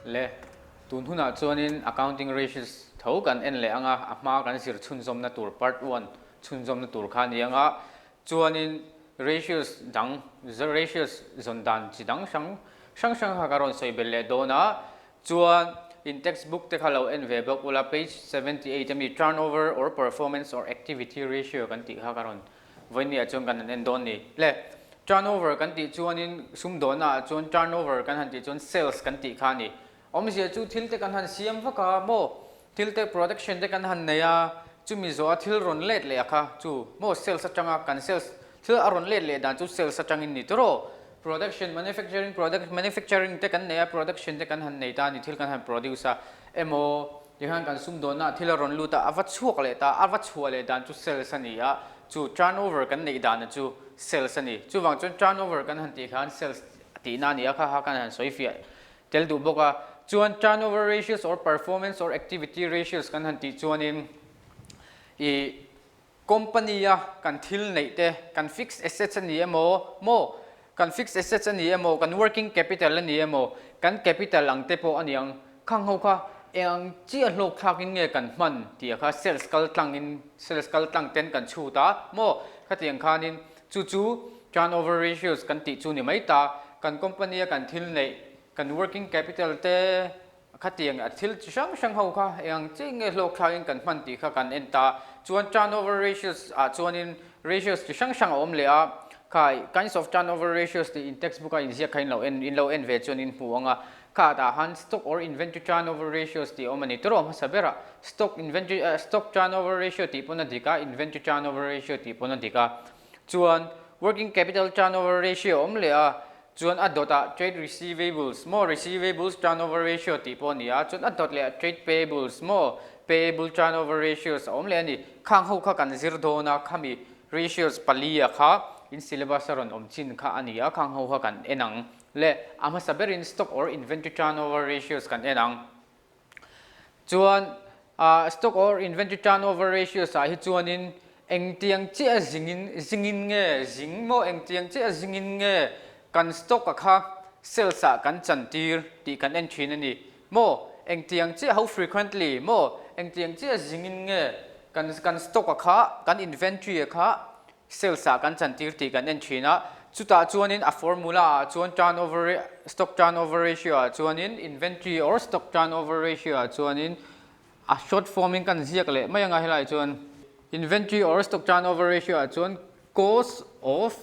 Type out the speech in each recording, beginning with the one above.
le tun huna chuanin accounting ratios tho kan en le anga ama kan sir chhunzom na tur part 1 chhunzom na tur kha ni anga chuanin ratios dang the ratios zondan chi dang sang ha karon soi belle dona chuan in textbook te khalo en ve bok ula page 78 mi turnover or performance or activity ratio kan ti ha karon voinia chung kan en don ni le turnover kan ti chuanin sum dona chuan turnover kan han ti chuan sales kan ti kha ni omsia chu thil te kan han siam vaka mo thil te production te kan han neya chu mi zo thil ron let le kha chu mo sales atanga kan sales thil aron let le dan chu sales atangin ni tro production manufacturing te kan neya production te kan han nei ta ni thil kan han producer emo yang kan sum dona thil ron luta avat chuak le ta avat chhuah le dan chu sales ani ya chu turnover kan nei dan chu sales ani chu wang chu turnover kan han ti khan sales ti na ni kha ha kan han soi fia tel du boka chuan turnover ratios or performance or activity ratios kan han ti chuanin i company ya kan thil nei te kan fixed assets ani emo kan fixed assets ani emo kan working capital ani emo kan capital ang te po ani ang khang ho kha ang chi a hlok thakin nge kan man ti kha sales kal tlang ten kan chu ta mo khatiang khanin chu turnover ratios kan ti chu ni mai ta kan company kan thil nei kan working capital te khatiang a thil sang ho kha ang chi nge hlok thakin kan man ti kha kan enta chuan turnover ratios a chuanin ratios chi sang om le a kai kinds of turnover ratios the in textbook in zia kain lo en ve chuan in huanga ka ta han stock or inventory turnover ratios the omani tro ma sabera stock turnover ratio ti pona dika inventory turnover ratio ti pona dika chuan working capital turnover ratio om le a chuan adota trade receivables more receivables turnover ratio ti ponia chuan adot le trade payables more payable turnover ratios om le ani khang ho kha kan zir dona khami ratios palia kha in syllabus ron chin kha ania khang ho kan enang le ama saberin stock or inventory turnover ratios kan enang chuan stock or inventory turnover ratios a hi chuanin engtiang chi a zingin nge zingmo engtiang chi a zingin nge kan stock a kha sales a kan chantir ti kan en thin ani mo engtiang chi how frequently mo engtiang chi a zingin nge kan stock a kha kan inventory a kha sales a kan chantir ti kan en thina chuta chuanin a formula chuan stock turnover ratio chuanin inventory or stock turnover ratio chuanin a short forming kan ziak le mai anga helai chuan inventory or stock turnover ratio chuan cost of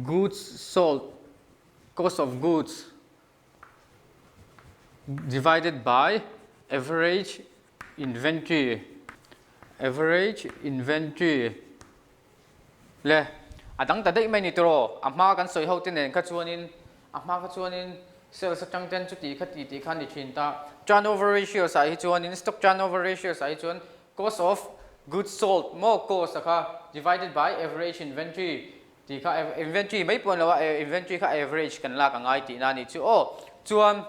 goods sold cost of goods divided by average inventory le adang ta dei mai ni tro ama kan soi ho tin kha chuanin sales atang ten chu ti khan ni thin ta turnover ratio sa hi chuanin stock turnover ratio sa hi chuan cost of goods sold mo cost kha divided by average inventory ti kha inventory mai pon lawa inventory kha average kan la ka ngai ti na ni chu chuan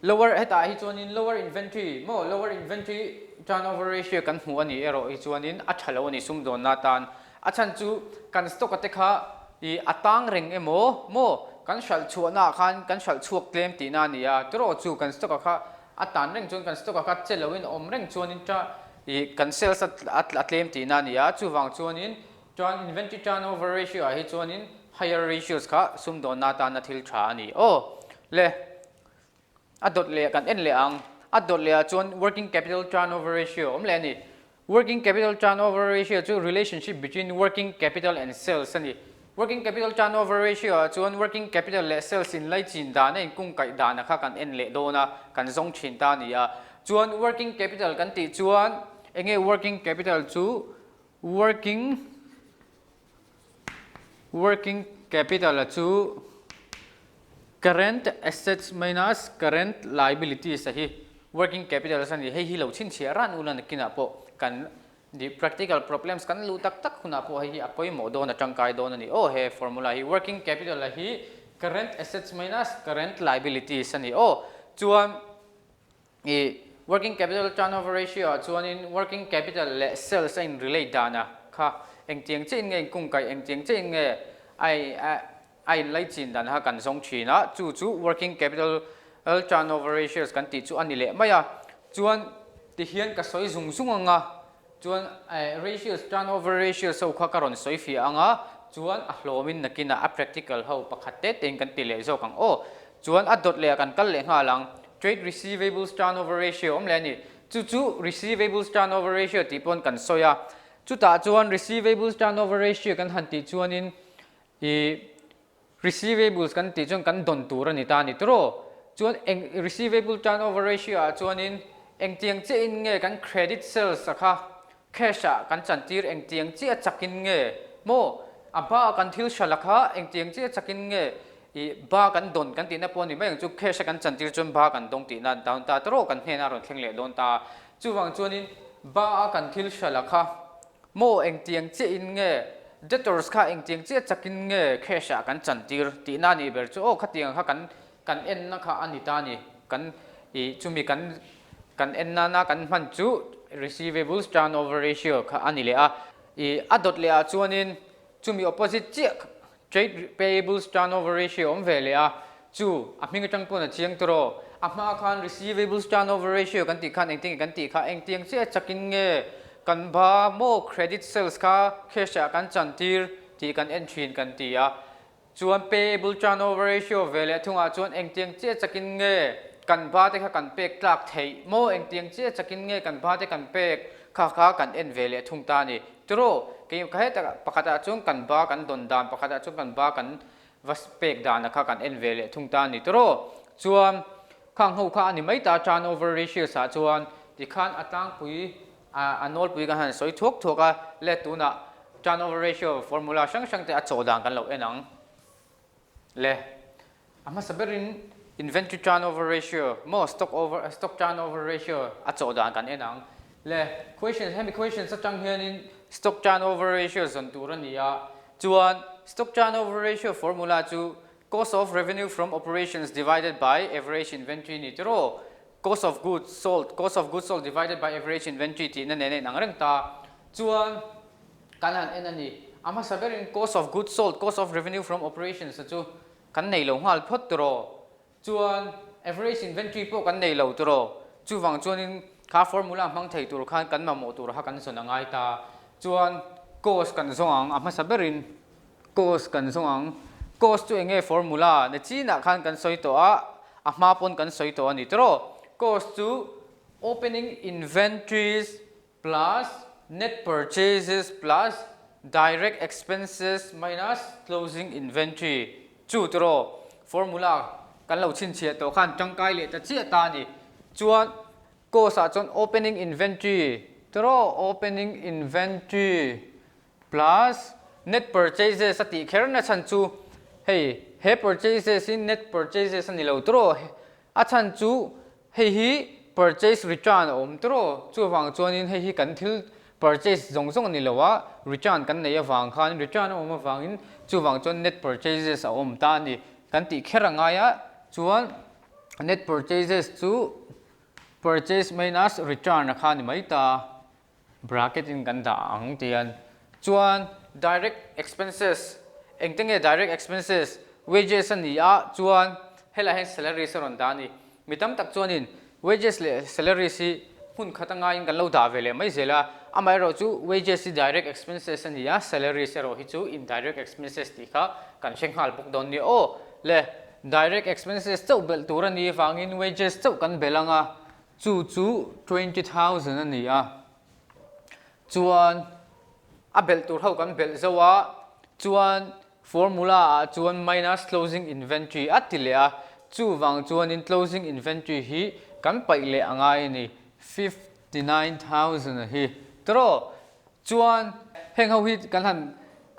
lower heta hi chuanin lower inventory turnover ratio kan hmu ani ero hi chuanin a thalo ni sum don na tan a chan chu kan stock ate kha I atang reng emo mo kan shal chhuah na khan kan shal chuak tlem ti na ni a tro chu kan stock kha atan reng chun kan stock kha chelowin om reng chuanin ta I kan sales at tlem ti na ni a chu wang chuanin inventory turnover ratio hi chuanin higher ratios kha sum don na ta na thil tha ani le adot le kan en le ang adot le chuan working capital turnover ratio om le ni working capital turnover ratio chu relationship between working capital and sales ani working capital turnover ratio chuan working capital le sales in lai chin da na in kung kai da na kha kan en le do na kan zong thin ta ni a chuan working capital kan ti chuan enge working capital chu working capital chu current assets minus current liabilities hi working capital sani hi lo chin chia ran ulan kina po kan the practical problems kan lu tak huna po hi apoi mo do na tangkai do na ni he formula hi working capital hi current assets minus current liabilities ani chuan working capital turnover ratio chuan in working capital le sales in relate dana kha engtiang chen nge kung kai engtiang chen nge ai lấy chín đàn ha cần song chi na chu working capital turnover ratios kan ti chu ani le maya chuan ti hian ka soi zung zung anga chuan ratios turnover ratio so kha karon soi fi anga chuan a hlomin nakina a practical ho pakhatte ten kan ti le zo kang o chuan a dot le kan kal le nga lang trade receivables turnover ratio om le ni chu receivables turnover ratio ti pon kan soya chu ta chuan receivables turnover ratio kan han ti chuan in receivables kan ti chuan kan don tur ani ta ni tro chuan receivable turnover ratio a chuan in engtiang che in nge kan credit sales sakha cash a kan chantir engtiang che chakin nge mo aba kan thil shalakha engtiang che chakin nge i ba kan don kan ti na pon ni mai chu cash kan chantir chun ba kan dong ti na down ta tro kan hena ron thleng le don ta chuwang chuan in ba kan thil shalakha mo engtiang che in nge debtors kha engtiang che chakin nge cash a kan chantir ti na ni ber chu o khatiang kha kan en na kha ani ta ni kan I chumi kan en na kan man chu receivables turnover ratio kha ani le a I adot le a chuanin chumi opposite che trade payables turnover ratio om ve le a chu a ming tang pon a chiang tro a ma khan receivables turnover ratio kan ti khan engting kan ti kha engtiang che chakin nge kan ba mo credit sales kha cash a kan chantir ti kan entry kan ti a chuan payable turnover ratio vele thunga chuan engtiang che chakin nge kan ba te kha kan pek tlak thei mo engtiang che chakin nge kan ba te kan pek kha kan en vele thung ta ni tro ke ka heta pakata chung kan ba kan don dan pakata chung kan ba kan vas pek dan kha kan en vele thung ta ni tro chuan khang ho kha ani mai ta turnover ratio sa chuan ti khan atang pui anol pui ka han soi thok thoka le tuna turnover ratio formula sang sang te a chodang kan lo enang le ama saberin inventory turnover ratio mo stock turnover ratio a chodang kan enang le question satang hian in stock turnover ratio zon turania chuan stock turnover ratio formula chu cost of revenue from operations divided by average inventory ni tro cost of goods sold divided by average inventory ti na ne nang reng ta chuan kanan enani ama saberin cost of goods sold cost of revenue from operations chu kan nei lo hal phot tro chuan average inventory po kan nei lo tro chu wang chuan in kha formula mang thei tur khan kan mamo tur ha kan sona ngai ta chuan cost kan zongang ama saberin cost kan zongang cost chu enge formula ne china khan kan soi to a ma pon kan soi to ani tro cost chu opening inventories plus net purchases plus direct expenses minus closing inventory chu tro formula kan lo chin chia to khan tangkai le ta chia ta ni chuan cost a chon opening inventory tro opening inventory plus net purchases ati kherna chan chu he purchases in net purchases ani lo tro a chan chu hi purchase return om tro chu wang chuan in hi kan thil purchase zong zong ni lowa return kan nei awang khan return om awang in chu wang chuan net purchases a om ta ni kan ti kheranga ya chuan net purchases chu purchase minus return kha ni mai ta bracket in kan da ang tian chuan direct expenses engtenge direct expenses wages ani a chuan hela hen salary saron da ni mitam tak chuan in wages le salary si hun khatanga in kan lo da vele mai zela amai ro chu wages si direct expenses ani a salary se ro hi chu indirect expenses ti kha kan sheng hal puk don ni o le direct expenses chau bel turani wangin wages chau kan belanga chu 20,000 ani a chuan a bel tur ho kan bel zawa chuan formula a chuan minus closing inventory atilea chu wang chuan in closing inventory hi kan pai le angai ni 59,000 hi tro chuan heng ho hi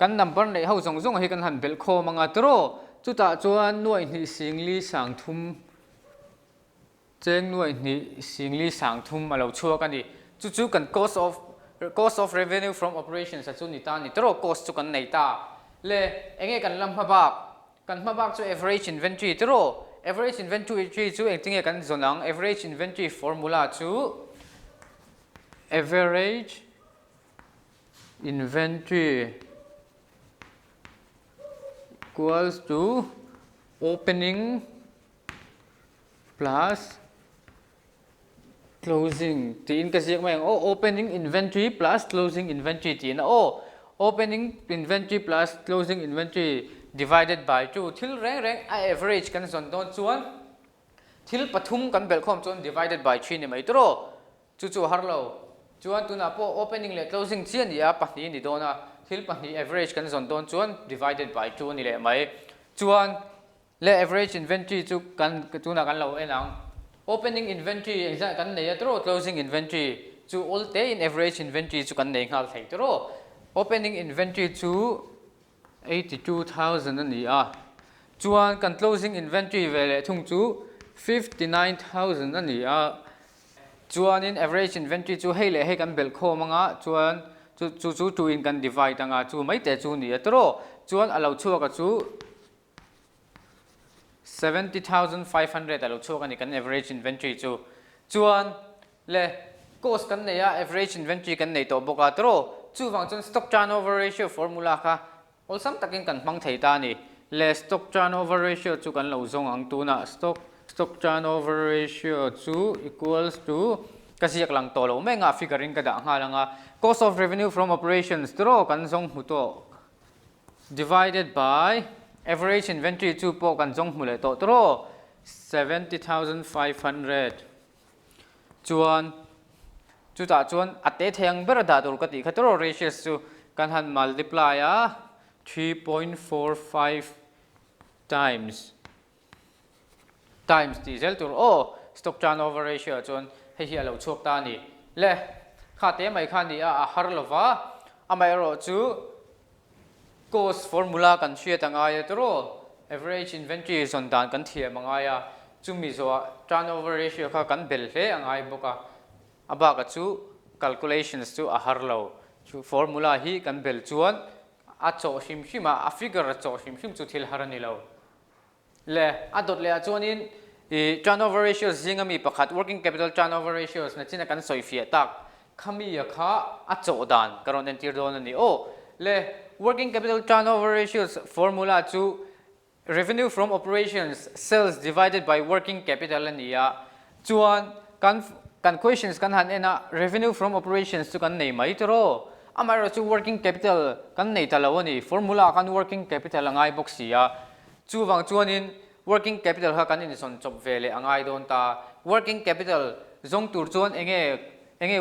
kan number nei ho zong zong hi kan han bel kho manga tro chu ta chuan nuai ni singli sang thum cheng nuai ni singli sang thum alo chhuah kan ni chu kan cost of revenue from operations chu ni ta ni tro cost chu kan nei ta le enge kan lam hmabak chu average inventory tro average inventory chu engtinge kan zonang average inventory formula chu average inventory equals to opening plus closing. Tin kasi may opening inventory plus closing inventory tin. Opening inventory plus closing inventory divided by 2. Thil reng average kan son don chuan. Thil pathum kan bel khom chuan divided by 3 ni mai tro. Chu harlo. Chuan tuna po opening le closing chian ya pahni ni dona. Thil pahni average kan son don chuan divided by 2 ni le mai. Chuan le average inventory chu kan tuna kan lo enang. Opening inventory exact kan nei tro closing inventory chu all te in average inventory chu kan nei ngal thei tro. Opening inventory chu 82,000 ani a. Chuan kan closing inventory vele thung chu 59,000 ani a. Chuan in average inventory chu hei le hei kan bel khom anga chuan chu turin kan divide anga chu mai te chu ni atro chuan alo chuak a chu 70,500 alo chuak ani kan average inventory chu chuan le cost kan nei a average inventory kan nei to boka tro chu wang chun stock turnover ratio formula kha ol sam takin kan hmang thei ta ni le stock turnover ratio chu kan lo zong ang tu na stock turnover ratio chu equals to kasiak lang to lo menga figuring ka da nga langa cost of revenue from operations tro kan zong hu to divided by average inventory chu po kan zong mu le to tro 70,500 chuan chu ta chuan ate theng ber da tur ka ti kha tro ratios chu kan han multiply a 3.45 times ti Zirltur stock turnover ratio chuan hei hi alo chuak ta ni le kha te mai kha ni a har lova amai ro chu cost formula kan hriat anga ya tro average inventory zon dan kan thiam anga ya chumi zo turnover ratio kha kan bel hle angai boka aba ka chu calculations chu a har lo chu formula hi kan bel chuan a chaw hrim hrima a figure a chaw hrim chu thil har ani lo le a dot le a chuan in turnover ratios zingami pakhat working capital turnover ratios na china kan soi fia tak khami ya kha a chaw dan karon den tir don ani le working capital turnover ratios formula chu revenue from operations sales divided by working capital ania chuan kan questions kan han ena revenue from operations chu kan nei mai tro amaro chu working capital kan nei talawani formula kan working capital angai boxia chu wang chuan in working capital ha kan in son chop vele angai don ta working capital zong tur chuan enge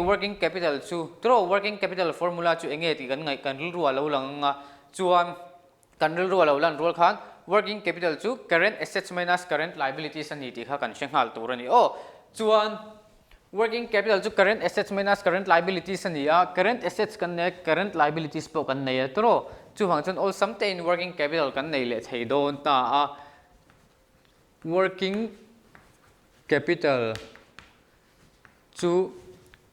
working capital chu tro working capital formula chu enge ti kan ngai kan ruwa lo langa chuan kan ruwa lo lan rol khan working capital chu current assets minus current liabilities ani ti kha kan hrenghal tur ani chuan working capital chu current assets minus current liabilities ani a current assets kan ne current liabilities po kan nei tro chu wang chun all sum te in working capital kan nei le thei don ta a working capital chu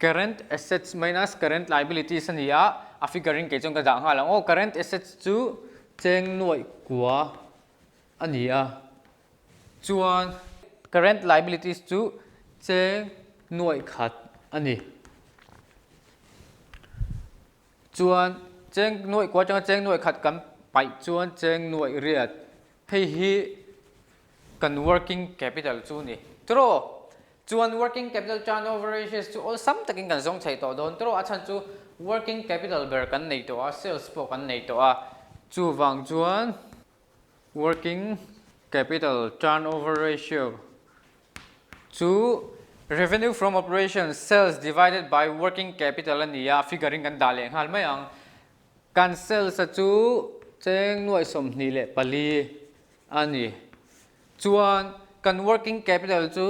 current assets minus current liabilities ania a figuring ke chong ka da nga lang current assets chu cheng noi kwa ania chuan current liabilities chu cheng noi khat ani chuan cheng noi kwa cheng noi khat kan pai chuan cheng noi riat hei hi kan working capital chu ni tro chuan working capital turnover ratios chu all sum takin kan zong thei to don tro achan chu working capital ber kan nei to a sales po kan nei to a chu wang chuan working capital turnover ratio chu revenue from operations sales divided by working capital ania figuring kan dale hal mai ang kan sales chu cheng noi som ni le pali ani chuan kan working capital chu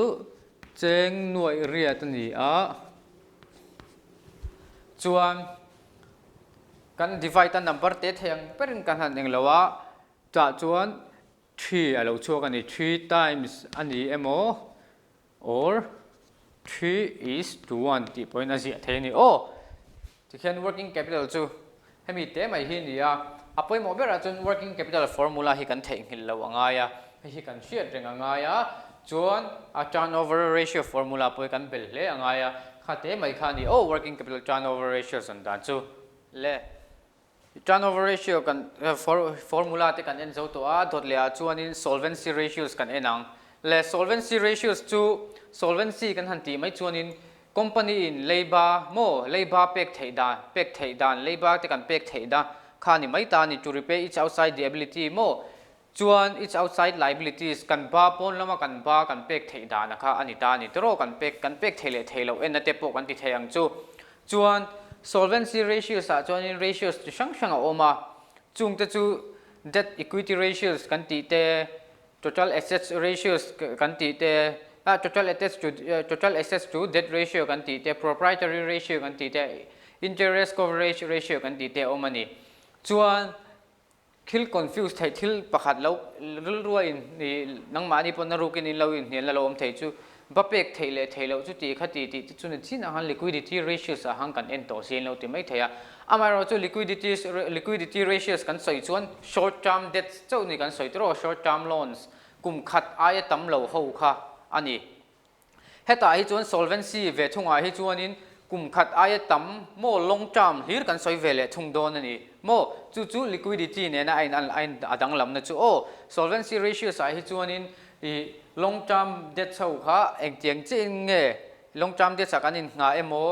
cheng noi riat ani a chuan kan divide ta number te theng perin kan han eng lawa cha chuan 3 alo chuak ani 3 times ani emo or 3:1 ti point a zia the ni tikhen working capital chu hemi te mai hi ni a apoi mo bera chun working capital formula hi kan thei hil lo anga ya hi kan hriat reng anga ya chuan a turnover ratio formula poi kan bel hle anga ya kha te mai kha ni working capital turnover ratio san dan chu le turnover ratio kan formula te kan en zo to a dot le a chuan in solvency ratios kan enang le solvency ratios chu solvency kan han ti mai chuan in company in labor mo labor pek thei dan labor te kan pek thei da kha ni mai ta ni to repay its outside the ability mo chuan its outside liabilities kan ba pon lama kan ba kan pek thei da na kha ani ta ni tro kan pek thei le thei lo en na te po kan ti theiang chu chuan solvency ratios a chuan in ratios chu sang a oma chung te chu debt equity ratios kan ti te total assets ratios kan ti te total assets to debt ratio kan ti te proprietary ratio kan ti te interest coverage ratio kan ti te omani chuan thil confused thei thil pakhat lo ruin ni nangma ni pon na rukin in lo in hian la lom thei chu bapek thei lo chu ti khati ti chu ni chin han liquidity ratios a hang kan en to sin lo ti mai theya amaro chu liquidity ratios kan soi chuan short term debts chu ni kan soi tro short term loans kum khat aya tam lo ho kha ani heta hi chuan solvency ve thunga hi chuan in kum khat aya tam mo long term hir kan soi vele thung don ani mo chu liquidity ne na ain adang lam na chu o solvency ratios a hi chuan in i long term debt chho kha eng tiang chin nge long term debt sa kan in nga emo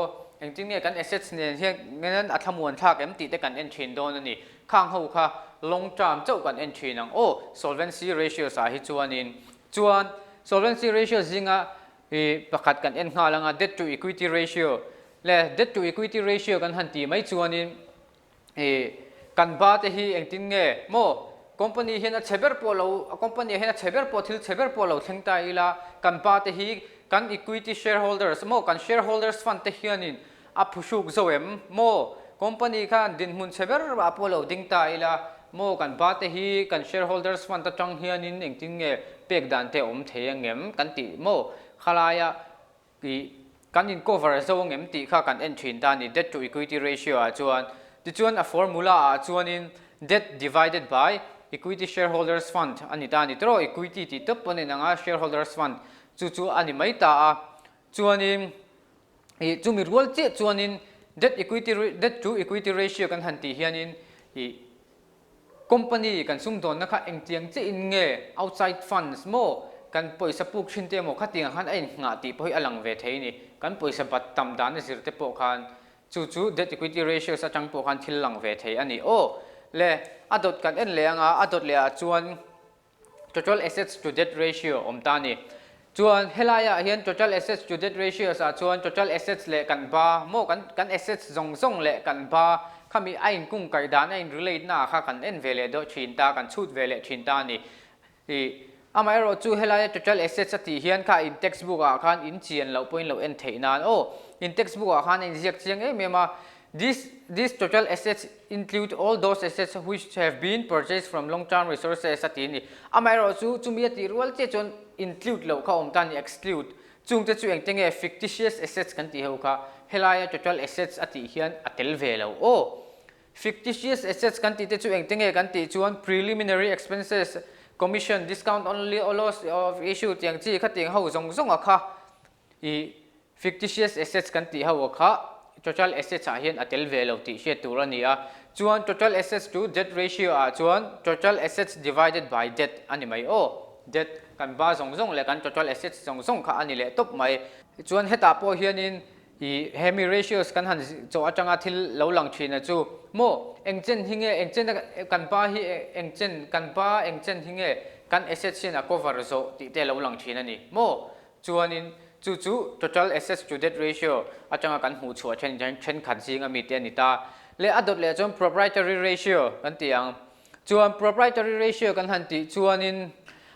eng ting nge kan assets ne he ngan athamuan thak em ti te kan en thin don ani khang ho kha long term chau kan en thin ang o solvency ratios a hi chuan in chuan solvency ratio zinga pakhat kan en nga langa debt to equity ratio le debt to equity ratio kan han ti mai chuan in kan ba te hi eng tin nge mo company hena cheber polo company hena cheber po thil cheber polo thengta ila kan ba te hi kan equity shareholders mo kan shareholders fund te hianin a phusuk zoem mo company khan din mun cheber apolo dingta ila mo kan ba te hi kan shareholders fund ta tang hianin eng tin nge pek dan te om theyangem kan ti mo khalaya ki kan in cover zo ngem ti kha kan en thin ta ni debt to equity ratio a chuan ti chuan a formula a chuan in debt divided by equity shareholders fund ani ta ni tro equity ti top pone nanga shareholders fund chu ani mai ta a chuan in chu mi rual che chuan in debt to equity ratio kan han ti hianin company kan sum don na kha eng tiang che in nge outside funds mo kan poisa puk thin te mo khating han ein nga ti poi alang ve thei ni kan poisa bat tam dan zir te po khan chu debt equity ratio sa chang po khan thil lang ve thei ani o le adot kan en le anga adot le a chuan total assets to debt ratio om ta ni chuan helaya hian total assets to debt ratio sa chuan total assets le kan ba mo kan assets zong le kan ba khami ain kung kai dan ain relate na kha kan en vele do thin ta kan chut vele thin ta ni amai ro chu helaya total assets ati hian kha in textbook a khan in chian lo point lo en theihna o in textbook a khan in ziak chiang e mema these total assets include all those assets which have been purchased from long term resources ati ni amai ro chu chumi ati rual che chon include lo kha om tan exclude chung te chu eng tenge fictitious assets kan ti ho kha helaya total assets ati hian atel ve lo o fictitious assets kan ti te chu eng tenge kan ti chuan preliminary expenses commission discount only loss of issue tiang chi khating ho zong a kha I fictitious assets kan ti ho kha total assets a hian atel ve lo ti she turania chuan total assets to debt ratio a chuan total assets divided by debt ani mai o debt kan ba zong le kan total assets zong kha ani le top mai chuan heta po hianin I hemi ratios kan han cho atanga thil lo lang thina chu mo engchen hinge engchen kan ba hi engchen kan ba engchen hinge kan assets in a cover zo ti te lo lang thina ni mo chuanin chu total assets to debt ratio atanga kan hu chhuah chen khan singa mi te ni ta le adot le chon proprietary ratio kan tiang chuan proprietary ratio kan han ti chuanin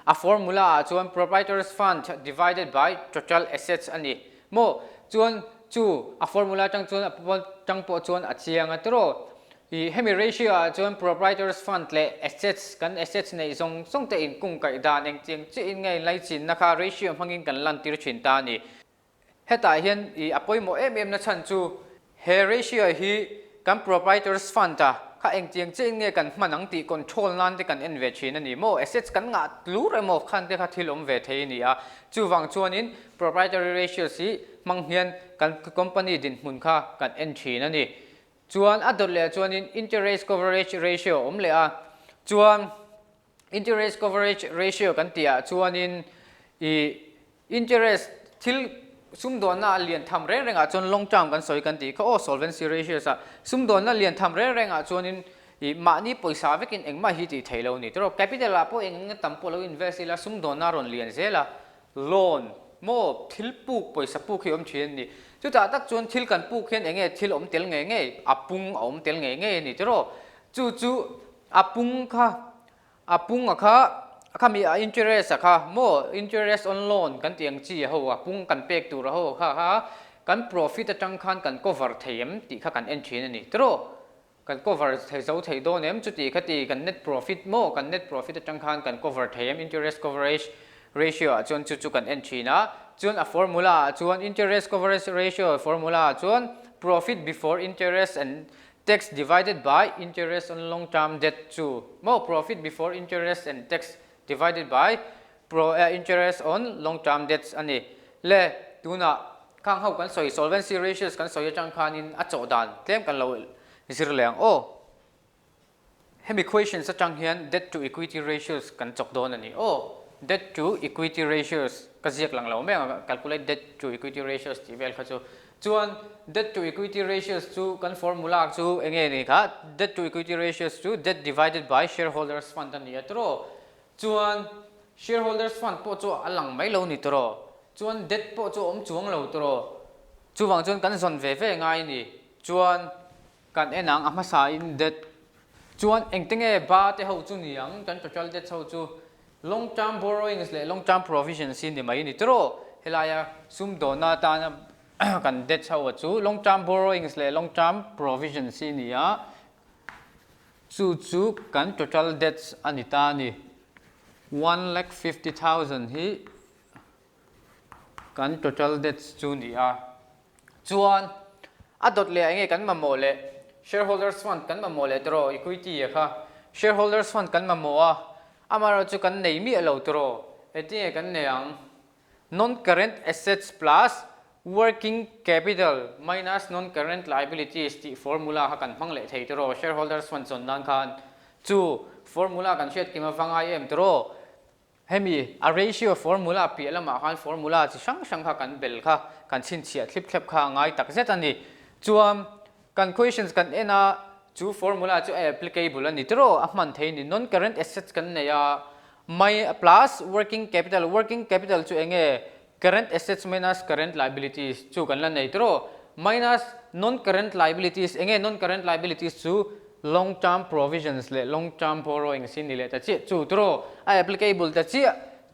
a formula chuan proprietors fund divided by total assets ani mo chuan chu a formula chang po chuan a chiang atro I hemi ratio a chuan proprietors fund le assets kan assets nei zong te in kung kai dan eng chiang chi in ngai lai chin na kha ratio hmangin kan lan tir thin ta ni heta hian I apoi mo em na chan chu he ratio hi kan proprietors fund ta kha eng chiang chi in nge kan hmanang ti control nan te kan en ve thin ani mo assets kan nga lu re mo khan te kha thilom ve thei ni a chu wang chuan in proprietary ratio si mang hian kan company din mun kha kan en thin ani chuan adot le chuan in interest coverage ratio le a chuan interest coverage ratio kan tia chuan in interest thil sum don na lian tham reng renga chuan long term kan soi kan ti kho solvency ratio sa sum don na lian tham reng renga chuan in ma ni poisa vekin engma hi ti theilo ni tro capital la po eng tampo lo invest la sum don na ron lian zela loan mo thil puk poisa puk hi om thien ni chu ta tak chuan thil kan puk hian enge thil om tel nge nge apung om tel nge nge ni tro chu apung kha mi interest kha mo interest on loan kan tiang chi ho apung kan pek tu ra ho kha kan profit atang khan kan cover theim ti kha kan entry ni tro kan cover thei zo thei do nem chu ti khati kan net profit mo kan net profit atang khan kan cover theim interest coverage ratio chuan chu kan entry na chuan a formula chuan interest coverage ratio formula chuan profit before interest and tax divided by interest on long term debt chu mo profit before interest and tax divided by interest on long term debts ani le tuna khang hau kan soi solvency ratios kan soi atang khan in a chaw dan tlem kan lo zirleng hem equation sa chang hian debt to equity ratios kan chok don ani debt to equity ratios ka ziak lang lo me calculate debt to equity ratios ti vel kha chu chuan debt to equity ratios chu kan formula chu enge ni kha debt to equity ratios chu debt divided by shareholders fund ani atro chuan shareholders fund po chu alang mai lo ni tro chuan debt po chu om chuang lo tro chu wang chuan kan zon ve ve ngai ni chuan kan enang amasa in debt chuan engtenge ba te ho chu ni ang kan total debt ho chu long term borrowings le long term provisions in the mai ni tro helaya sum dona ta na kan debt ho chu long term borrowings le long term provisions in ya chu kan total debts anita ni 1,50,000 hi kan total debts chu ni a chuan adot le ange kan mamo le shareholders fund kan mamo le tro equity kha shareholders fund kan mamo a amaro chu kan neih mi alo tro eti kan neang non current assets plus working capital minus non current liabilities ti formula ha kan hmang le thei tro shareholders fund chon nan khan chu formula kan shet ki ma vangai em tro hemi a ratio formula pi lama khan formula chi sang kha kan bel kha kan chin chia thlip kha ngai tak zet ani chuam kan questions kan ena chu formula chu applicable ani tro a hman thei ni non current assets kan ne ya my plus working capital chu enge current assets minus current liabilities chu kan la nei tro minus non current liabilities enge non current liabilities chu long term provisions le long term borrowings in le ta chi chu tro applicable ta chi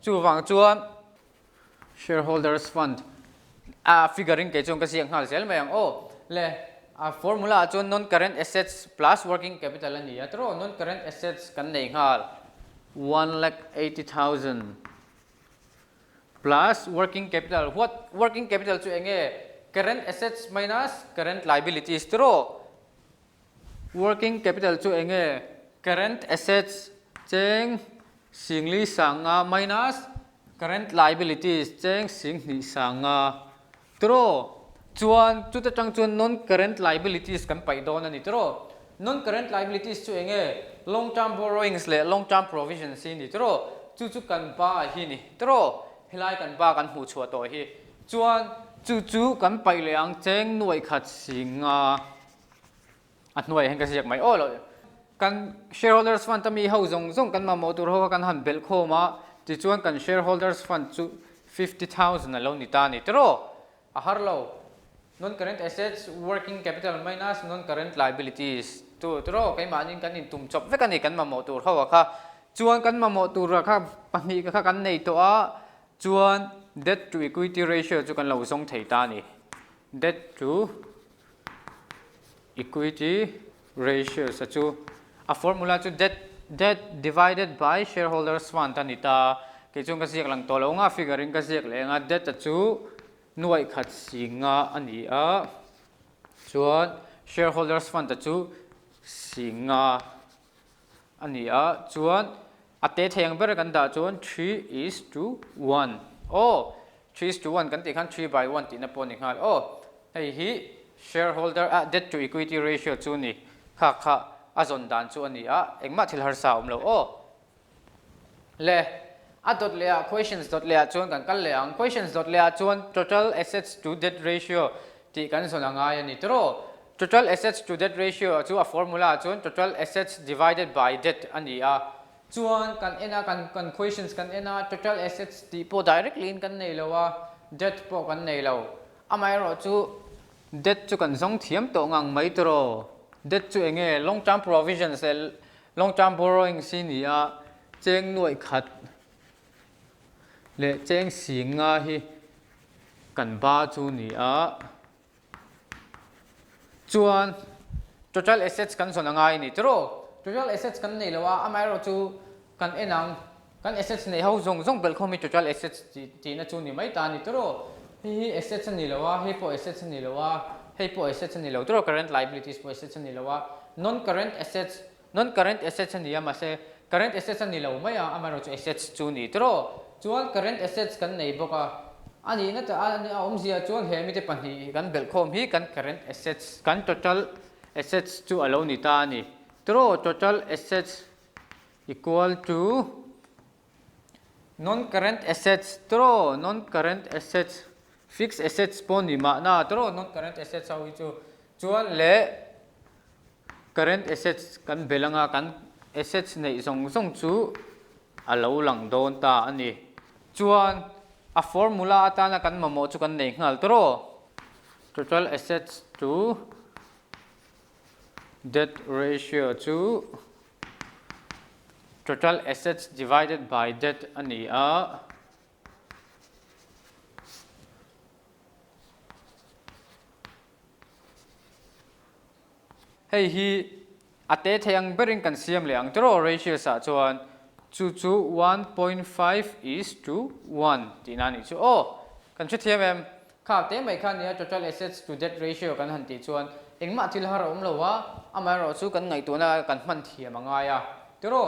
chu wang chuan shareholders fund figuring ke chung ka siang hal sel mayang le formula chuan non current assets plus working capital ani atro non current assets kan nei hal 1,80,000 plus working capital what working capital chu enge current assets minus current liabilities tro working capital chu enge current assets cheng singli sanga minus current liabilities cheng singli sanga tro chuan chu ta chang chuan non current liabilities kan pai don ani tro non current liabilities chu enge long term borrowings le long term provisions ni tro chu kan ba hi ni tro helai kan ba kan hu chhuah to hi chuan chu kan pai le ang cheng nuai khat singa nuai heng ka siak mai lo kan shareholders fund tami ho zong kan ma mo tur ho kan han bel kho ma ti chuan kan shareholders fund chu 50,000 alo ni ta ni tro a har lo non current assets working capital minus non current liabilities tu tro kai ma nin kan in tum chop ve kan ni kan ma mo tur ho kha chuan kan ma mo tur kha pani kha kan nei to a chuan debt to equity ratio chu kan lo zong thei ta ni debt to equity ratio sa chu a formula chu debt divided by shareholders fund anita ke chung ka siak lang to lo nga figuring ka siak le nga debt chu nuai khat singa ani a chuan shareholders fund chu singa ani a chuan ate theng ber kan da chuan 3:1 3:1 kan ti khan 3/1 ti na pon ni hal hei hi shareholder debt to equity ratio chu ni kha azon dan chu ani a engma thil har sa lo o le dot le questions dot le chuan kan kal le ang questions dot le chuan total assets to debt ratio ti kan sona ngai ani tro total assets to debt ratio chu a formula chuan total assets divided by debt ani a chuan kan ena kan questions kan ena total assets ti po directly in kan nei lo a debt po kan nei lo amai ro chu debt chu kan zong thiam to ngang mai tro debt chu enge long term provisions long term borrowing sin ya cheng nuai khat le cheng singa hi kan ba chu ni a chuan total assets kan sona ngai ni tro total assets kan nei lawa amai ro chu kan enang kan assets nei ho zong bel khomi total assets ti na chu ni mai ta ni tro hi assets ni lawa hi po assets ni lawa hei po assets ni lo tro current liabilities po assets ni lawa non current assets ni ama se current assets ni lo mai a amai ro chu assets chu ni tro chuan current assets kan nei boka ani na ta ani zia chuan he mi te pani kan bel khom hi kan current assets kan total assets chu alo ni ta ni tro total assets equal to non current assets tro non current assets fixed assets pon ni ma na tro non current assets au chu chuan le current assets kan belanga kan assets nei zong chu alo lang don ta ani chuan a formula atana kan mamo chu kan nei ngal tro total assets to debt ratio chu total assets divided by debt ani a hei hi ate theyang berin kan siam le ang tro ratio sa chuan chu 1.5:1 tinani chu kan chu thiam em kha te mai khan ya total assets to debt ratio kan han ti chuan engma thil har om lo wa amai ro chu kan ngai tu na kan man thiam anga ya tro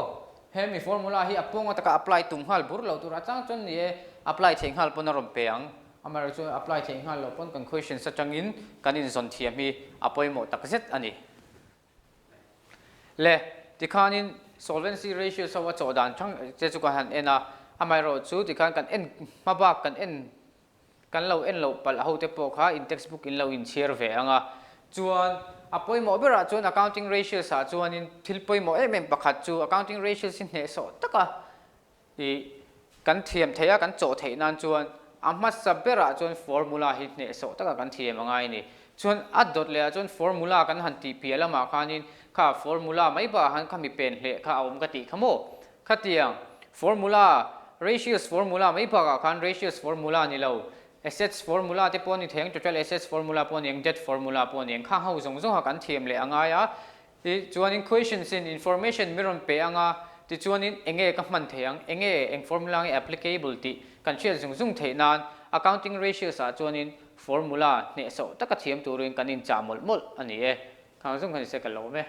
he mi formula hi apong taka apply tung hal bur lo tu ra chang chon ni apply theng hal pon rom peang amai ro chu apply theng hal lo pon kan question sa changin kan in zon thiam hi apoi mo tak zet ani le tikhanin solvency ratio so wa chodan thang che chu kan ena amai ro chu tikhan kan en mabak kan en kan lo en lo pal ho te po kha in textbook in lo in share ve anga chuan apoi mo bera chuan accounting ratio sa chuan in thilpoi mo em pakhat chu accounting ratio sin he so taka i kan thiam theia kan chaw thei nan chuan amma sabera chuan formula hi ne so taka kan thiam anga ni chuan dot le chuan formula kan han ti pialama khanin kha formula mai ba han khami pen hle kha awm ka ti khamo khatiang formula ratios formula mai ba khan ratios formula ni lo assets formula te pon ni theng total assets formula pon yang debt formula pon yang kha ho zong ha kan thiam le anga ya ti chuan in questions in information miron pe anga ti chuan in enge ka man theyang eng formula nge applicable ti kan chia zung theinan accounting ratios a chuan in formula ne so taka thiam turin kan in chamol mol ani khang zung kan se ka lo me